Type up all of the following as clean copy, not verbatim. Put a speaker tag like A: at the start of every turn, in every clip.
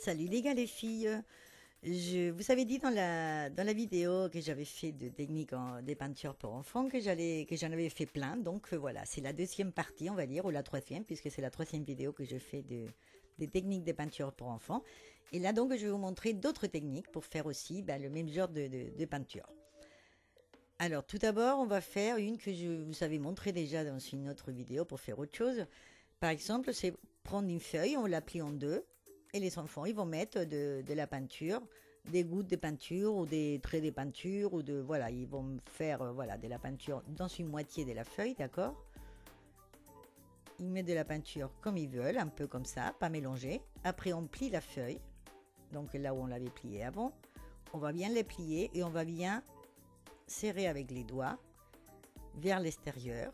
A: Salut les gars, les filles. Je vous avais dit dans la vidéo que j'avais fait de techniques des peintures pour enfants que j'en avais fait plein. Donc voilà, c'est la deuxième partie, on va dire, ou la troisième, puisque c'est la troisième vidéo que je fais des techniques de peinture pour enfants. Et là donc je vais vous montrer d'autres techniques pour faire aussi le même genre de peinture. Alors tout d'abord, on va faire une que je vous avais montré déjà dans une autre vidéo pour faire autre chose. Par exemple, c'est prendre une feuille, on la plie en deux. Et les enfants, ils vont mettre de la peinture, des gouttes de peinture ou des traits de peinture ou voilà, ils vont faire voilà de la peinture dans une moitié de la feuille, d'accord? Ils mettent de la peinture comme ils veulent, un peu comme ça, pas mélangé. Après, on plie la feuille, donc là où on l'avait plié avant, on va bien les plier et on va bien serrer avec les doigts vers l'extérieur.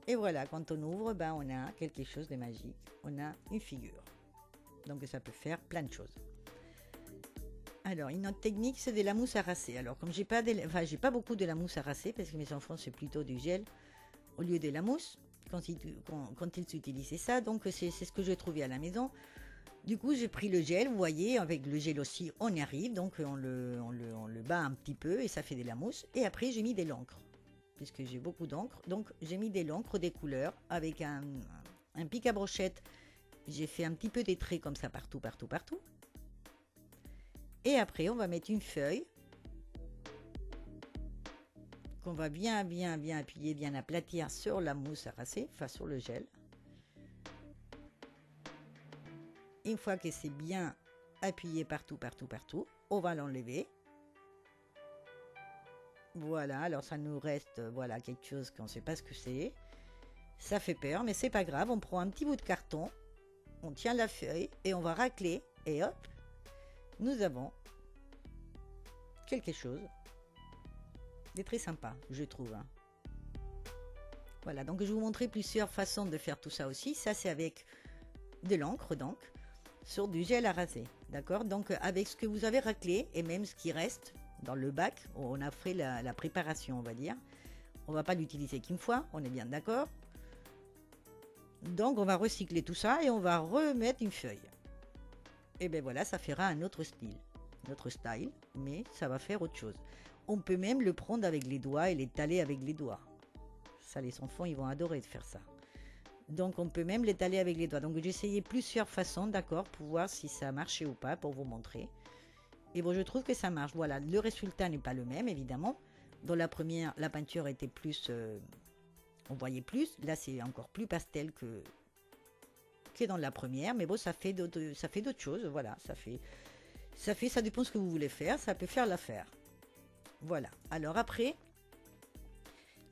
A: Et voilà, quand on ouvre, on a quelque chose de magique, on a une figure. Donc ça peut faire plein de choses. Alors une autre technique, c'est de la mousse à rincer. Alors comme j'ai pas beaucoup de la mousse à rincer parce que mes enfants c'est plutôt du gel au lieu de la mousse quand ils utilisaient ça. Donc c'est ce que j'ai trouvé à la maison. Du coup j'ai pris le gel, vous voyez, avec le gel aussi on y arrive. Donc on le bat un petit peu et ça fait de la mousse. Et après j'ai mis de l'encre puisque j'ai beaucoup d'encre. Donc j'ai mis de l'encre des couleurs avec un pic à brochette. J'ai fait un petit peu des traits comme ça partout. Et après, on va mettre une feuille qu'on va bien appuyer, bien aplatir sur la mousse à rincer, enfin sur le gel. Une fois que c'est bien appuyé partout, on va l'enlever. Voilà, alors ça nous reste voilà quelque chose qu'on ne sait pas ce que c'est. Ça fait peur, mais c'est pas grave. On prend un petit bout de carton. On tient la feuille et on va racler et hop, nous avons quelque chose de très sympa, je trouve. Voilà, donc je vais vous montrer plusieurs façons de faire tout ça aussi. Ça, c'est avec de l'encre, donc, sur du gel à raser. D'accord? Donc, avec ce que vous avez raclé et même ce qui reste dans le bac, où on a fait la préparation, on va dire. On ne va pas l'utiliser qu'une fois, on est bien d'accord? Donc on va recycler tout ça et on va remettre une feuille. Et bien voilà, ça fera un autre style, mais ça va faire autre chose. On peut même le prendre avec les doigts et l'étaler avec les doigts. Ça, les enfants, ils vont adorer de faire ça. Donc on peut même l'étaler avec les doigts. Donc j'ai essayé plusieurs façons, d'accord, pour voir si ça marchait ou pas, pour vous montrer. Et bon, je trouve que ça marche. Voilà, le résultat n'est pas le même, évidemment. Dans la première, la peinture était plus... on voyait plus, là c'est encore plus pastel que dans la première, mais bon ça fait d'autres choses, voilà, ça dépend de ce que vous voulez faire, ça peut faire l'affaire. Voilà, alors après,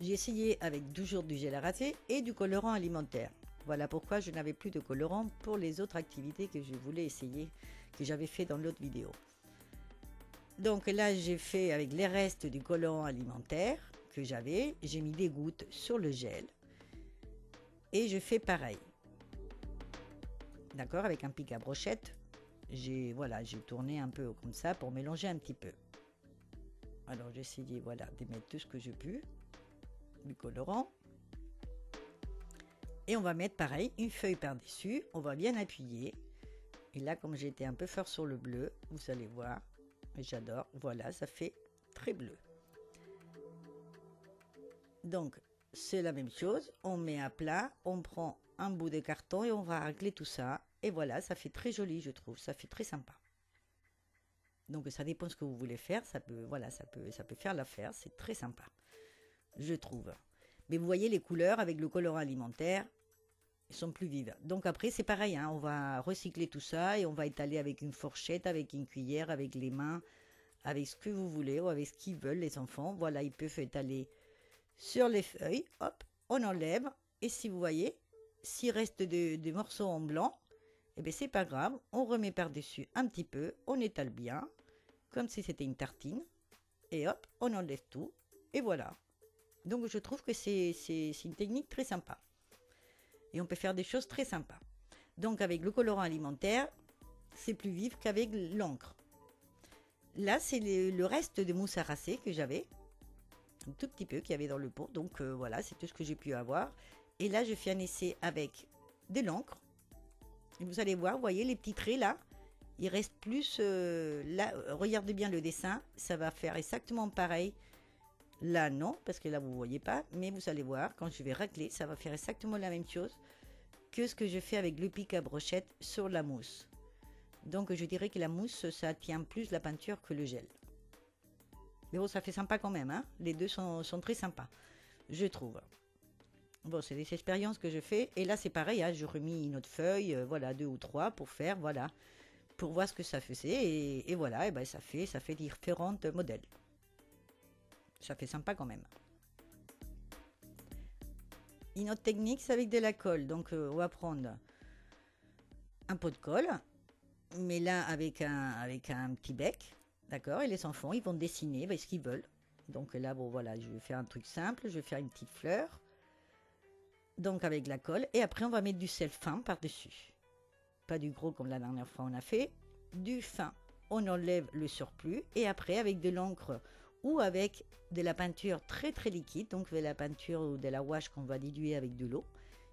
A: j'ai essayé avec toujours du gel à raser et du colorant alimentaire. Voilà pourquoi je n'avais plus de colorant pour les autres activités que je voulais essayer, que j'avais fait dans l'autre vidéo. Donc là j'ai fait avec les restes du colorant alimentaire que j'ai mis des gouttes sur le gel et je fais pareil, d'accord, avec un pic à brochette. J'ai tourné un peu comme ça pour mélanger un petit peu. Alors j'ai essayé voilà de mettre tout ce que j'ai pu du colorant et on va mettre pareil une feuille par dessus, on va bien appuyer et là comme j'étais un peu fort sur le bleu, vous allez voir, j'adore, voilà, ça fait très bleu. Donc c'est la même chose, on met à plat, on prend un bout de carton et on va racler tout ça et voilà, ça fait très joli, je trouve, ça fait très sympa. Donc ça dépend de ce que vous voulez faire, ça peut faire l'affaire, c'est très sympa, je trouve. Mais vous voyez les couleurs avec le colorant alimentaire, ils sont plus vives. Donc après c'est pareil, hein, on va recycler tout ça et on va étaler avec une fourchette, avec une cuillère, avec les mains, avec ce que vous voulez ou avec ce qu'ils veulent les enfants. Voilà, ils peuvent étaler sur les feuilles, hop, on enlève, et si vous voyez, s'il reste des morceaux en blanc, eh bien c'est pas grave, on remet par-dessus un petit peu, on étale bien, comme si c'était une tartine, et hop, on enlève tout, et voilà. Donc je trouve que c'est une technique très sympa. Et on peut faire des choses très sympas. Donc avec le colorant alimentaire, c'est plus vif qu'avec l'encre. Là, c'est le reste de mousse à rincer que j'avais, un tout petit peu qu'il y avait dans le pot, donc voilà, c'est tout ce que j'ai pu avoir. Et là je fais un essai avec de l'encre Et vous allez voir, vous voyez les petits traits là, il reste plus là, regardez bien le dessin, ça va faire exactement pareil. Là non, parce que là vous voyez pas, mais vous allez voir, quand je vais racler, ça va faire exactement la même chose que ce que je fais avec le pic à brochette sur la mousse. Donc je dirais que la mousse, ça tient plus la peinture que le gel. Mais bon, ça fait sympa quand même, hein. Les deux sont très sympas, je trouve. Bon, c'est des expériences que je fais. Et là, c'est pareil, hein, je remis une autre feuille, voilà, 2 ou 3 pour faire, voilà, pour voir ce que ça faisait. Et voilà, et ben, ça fait différents modèles. Ça fait sympa quand même. Une autre technique, c'est avec de la colle. Donc, on va prendre un pot de colle, mais là, avec un petit bec, d'accord. Et les enfants, ils vont dessiner ce qu'ils veulent. Donc là, bon, voilà, je vais faire un truc simple. Je vais faire une petite fleur. Donc avec la colle, et après on va mettre du sel fin par-dessus. Pas du gros comme la dernière fois on a fait, du fin. On enlève le surplus, et après avec de l'encre ou avec de la peinture très très liquide, donc de la peinture ou de la wash qu'on va diluer avec de l'eau.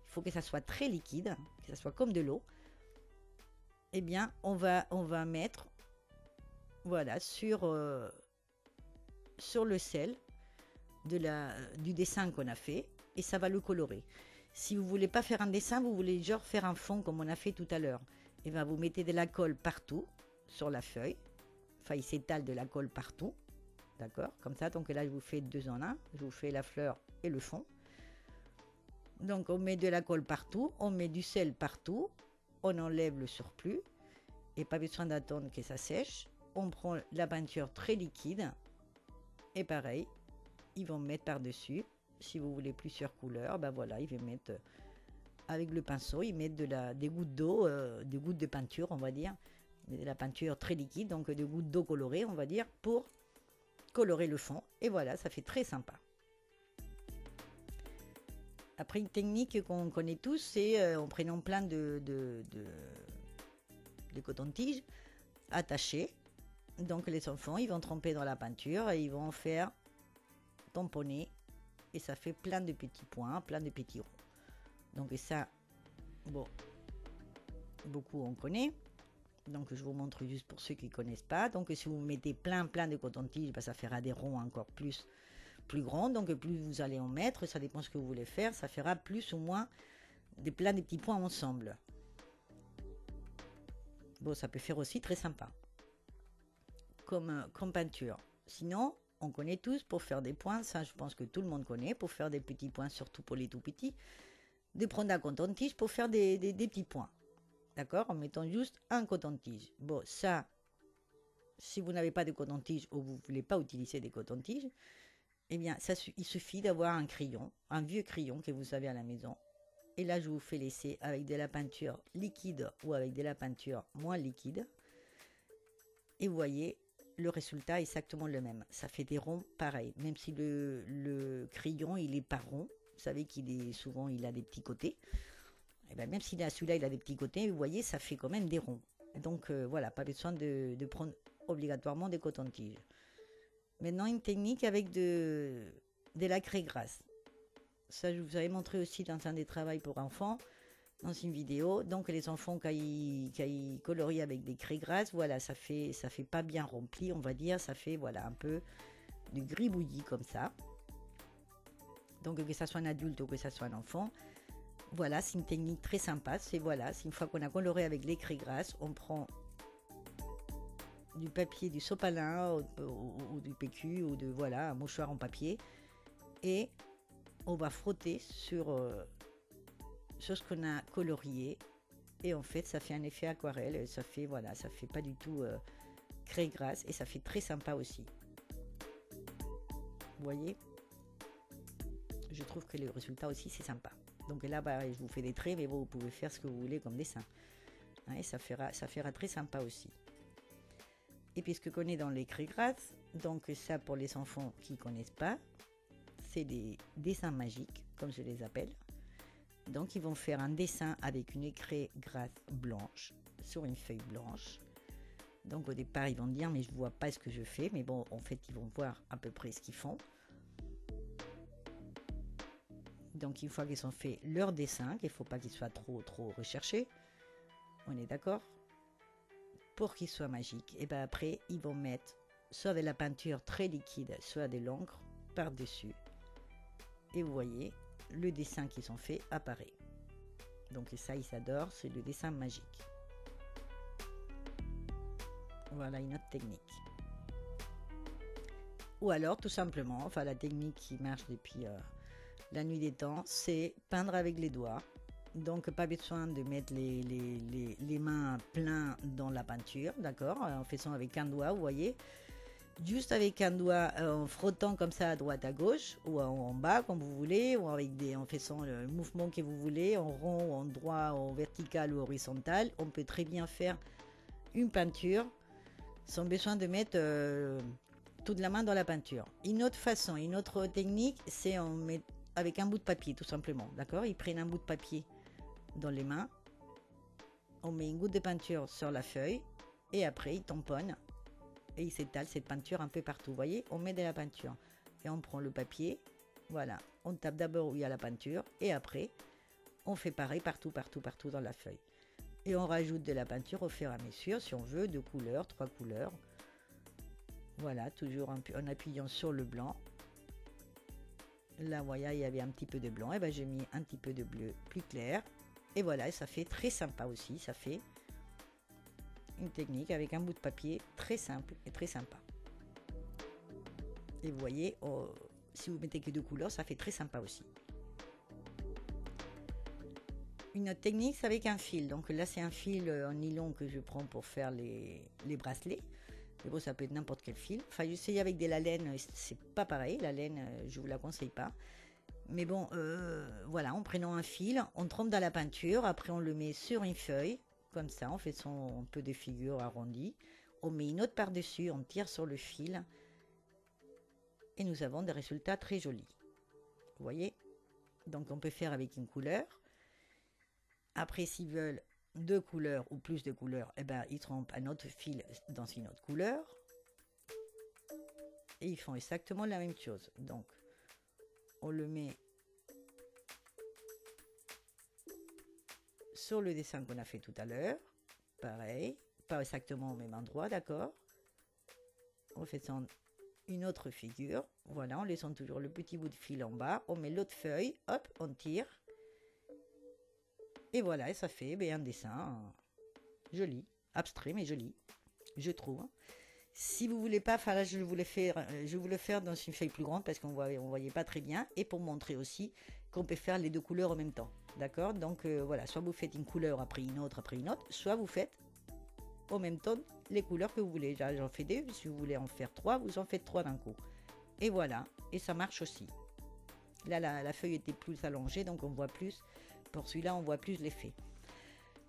A: Il faut que ça soit très liquide, que ça soit comme de l'eau. Eh bien on va mettre, voilà, sur le sel du dessin qu'on a fait, et ça va le colorer. Si vous voulez pas faire un dessin, vous voulez genre faire un fond comme on a fait tout à l'heure, et bien vous mettez de la colle partout sur la feuille. Enfin, il s'étale de la colle partout, d'accord, comme ça. Donc là, je vous fais 2 en 1. Je vous fais la fleur et le fond. Donc on met de la colle partout, on met du sel partout, on enlève le surplus, et pas besoin d'attendre que ça sèche. On prend la peinture très liquide, et pareil, ils vont mettre par-dessus. Si vous voulez plusieurs couleurs, ben voilà, ils vont mettre avec le pinceau, ils mettent des gouttes d'eau, des gouttes de peinture, on va dire, de la peinture très liquide, donc des gouttes d'eau colorées, on va dire, pour colorer le fond. Et voilà, ça fait très sympa. Après, une technique qu'on connaît tous, c'est en prenant plein de coton-tige attaché. Donc les enfants, ils vont tremper dans la peinture et ils vont faire tamponner, et ça fait plein de petits points, plein de petits ronds. Donc ça, bon, beaucoup on connaît. Donc je vous montre juste pour ceux qui ne connaissent pas. Donc si vous mettez plein de coton-tige, ça fera des ronds encore plus grands. Donc plus vous allez en mettre, ça dépend ce que vous voulez faire, ça fera plus ou moins plein de petits points ensemble. Bon, ça peut faire aussi très sympa comme peinture. Sinon, on connaît tous, pour faire des points, ça je pense que tout le monde connaît, pour faire des petits points, surtout pour les tout petits, de prendre un coton-tige pour faire des petits points. D'accord, en mettant juste un coton-tige. Bon, ça, si vous n'avez pas de coton-tige ou vous ne voulez pas utiliser des coton-tiges, eh bien, il suffit d'avoir un crayon, un vieux crayon que vous avez à la maison. Et là, je vous fais laisser avec de la peinture liquide ou avec de la peinture moins liquide. Et vous voyez, le résultat est exactement le même. Ça fait des ronds pareils. Même si le crayon, il est pas rond. Vous savez qu'il est souvent, il a des petits côtés. Et bien, même si celui-là, il a des petits côtés, vous voyez, ça fait quand même des ronds. Donc voilà, pas besoin de prendre obligatoirement des cotons-tiges. Maintenant, une technique avec de la craie grasse. Ça, je vous avais montré aussi dans un des travaux pour enfants, dans une vidéo. Donc les enfants, quand ils colorient avec des craies grasses, voilà, ça fait pas bien rempli, on va dire. Ça fait, voilà, un peu du gribouillis comme ça. Donc que ça soit un adulte ou que ça soit un enfant. Voilà, c'est une technique très sympa. C'est une fois qu'on a coloré avec les craies grasses, on prend du papier, du sopalin ou du PQ ou un mouchoir en papier, et on va frotter sur ce qu'on a colorié, et en fait ça fait un effet aquarelle, et ça fait pas du tout craie grasse, et ça fait très sympa aussi. Vous voyez, je trouve que le résultat aussi c'est sympa. Donc là, je vous fais des traits, mais bon, vous pouvez faire ce que vous voulez comme dessin. Et ça fera très sympa aussi. Et puis ce que connaît dans les craies grasses, donc ça pour les enfants qui ne connaissent pas, c'est des dessins magiques, comme je les appelle. Donc ils vont faire un dessin avec une craie grasse blanche sur une feuille blanche. Donc au départ ils vont dire mais je ne vois pas ce que je fais, mais bon en fait ils vont voir à peu près ce qu'ils font. Donc une fois qu'ils ont fait leur dessin, qu'il ne faut pas qu'il soit trop recherché, On est d'accord? Pour qu'il soit magique. Et bien après, ils vont mettre soit de la peinture très liquide, soit de l'encre par-dessus. Et vous voyez, le dessin qu'ils ont fait apparaît. Donc ça, ils adorent, c'est le dessin magique. Voilà une autre technique. Ou alors, tout simplement, enfin la technique qui marche depuis la nuit des temps, c'est peindre avec les doigts. Donc pas besoin de mettre les mains plein dans la peinture, d'accord? En faisant avec un doigt, vous voyez. Juste avec un doigt, en frottant comme ça à droite à gauche, ou en bas comme vous voulez, ou avec en faisant le mouvement que vous voulez, en rond, en droit, en vertical ou horizontal, on peut très bien faire une peinture sans besoin de mettre toute la main dans la peinture. Une autre façon, une autre technique, c'est avec un bout de papier tout simplement, d'accord? Ils prennent un bout de papier dans les mains, on met une goutte de peinture sur la feuille et après ils tamponnent et ils s'étalent cette peinture un peu partout. Vous voyez, on met de la peinture et on prend le papier, voilà, on tape d'abord où il y a la peinture et après on fait pareil partout dans la feuille. Et on rajoute de la peinture au fur et à mesure, si on veut, 2 couleurs, 3 couleurs. Voilà, toujours en appuyant sur le blanc. Là, vous voyez, il y avait un petit peu de blanc. Et ben, j'ai mis un petit peu de bleu plus clair. Et voilà, et ça fait très sympa aussi. Ça fait une technique avec un bout de papier très simple et très sympa. Et vous voyez, si vous mettez que 2 couleurs, ça fait très sympa aussi. Une autre technique, c'est avec un fil. Donc là, c'est un fil en nylon que je prends pour faire les bracelets. Mais bon, ça peut être n'importe quel fil. Enfin, j'essaye avec de la laine, c'est pas pareil. La laine, je vous la conseille pas. Mais bon, voilà, en prenant un fil, on trempe dans la peinture. Après, on le met sur une feuille, comme ça. On fait un peu de figure arrondie. On met une autre par-dessus, on tire sur le fil. Et nous avons des résultats très jolis. Vous voyez? Donc, on peut faire avec une couleur. Après, s'ils veulent 2 couleurs ou plus de couleurs, eh ben, ils trempent un autre fil dans une autre couleur. Et ils font exactement la même chose. Donc, on le met sur le dessin qu'on a fait tout à l'heure. Pareil, pas exactement au même endroit, d'accord? En faisant une autre figure. Voilà, en laissant toujours le petit bout de fil en bas. On met l'autre feuille, hop, on tire. Et voilà, et ça fait un dessin joli, abstrait mais joli, je trouve. Si vous voulez pas, enfin là je voulais le faire dans une feuille plus grande parce qu'on voyait pas très bien et pour montrer aussi qu'on peut faire les 2 couleurs en même temps, d'accord? Donc voilà, soit vous faites une couleur après une autre, soit vous faites en même temps les couleurs que vous voulez. J'en fais 2, si vous voulez en faire 3, vous en faites 3 d'un coup. Et voilà, et ça marche aussi. Là la feuille était plus allongée donc on voit plus. Pour celui-là, on voit plus l'effet.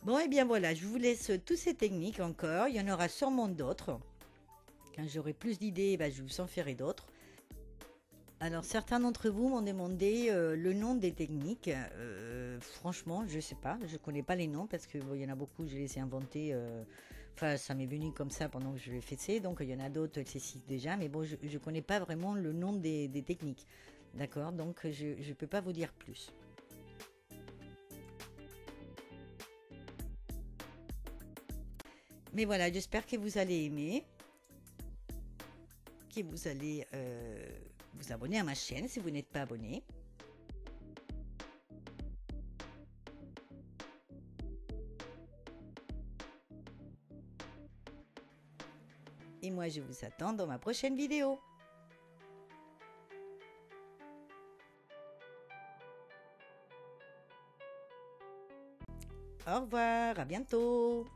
A: Bon, et bien voilà, je vous laisse toutes ces techniques encore. Il y en aura sûrement d'autres. Quand j'aurai plus d'idées, je vous en ferai d'autres. Alors, certains d'entre vous m'ont demandé le nom des techniques. Franchement, je ne sais pas. Je ne connais pas les noms parce qu'il y en a beaucoup, je les ai inventés. Enfin, ça m'est venu comme ça pendant que je les faisais. Donc, il y en a d'autres qui existent déjà. Mais bon, je ne connais pas vraiment le nom des techniques. D'accord? Donc, je ne peux pas vous dire plus. Mais voilà, j'espère que vous allez aimer, que vous allez vous abonner à ma chaîne si vous n'êtes pas abonné. Et moi, je vous attends dans ma prochaine vidéo. Au revoir, à bientôt.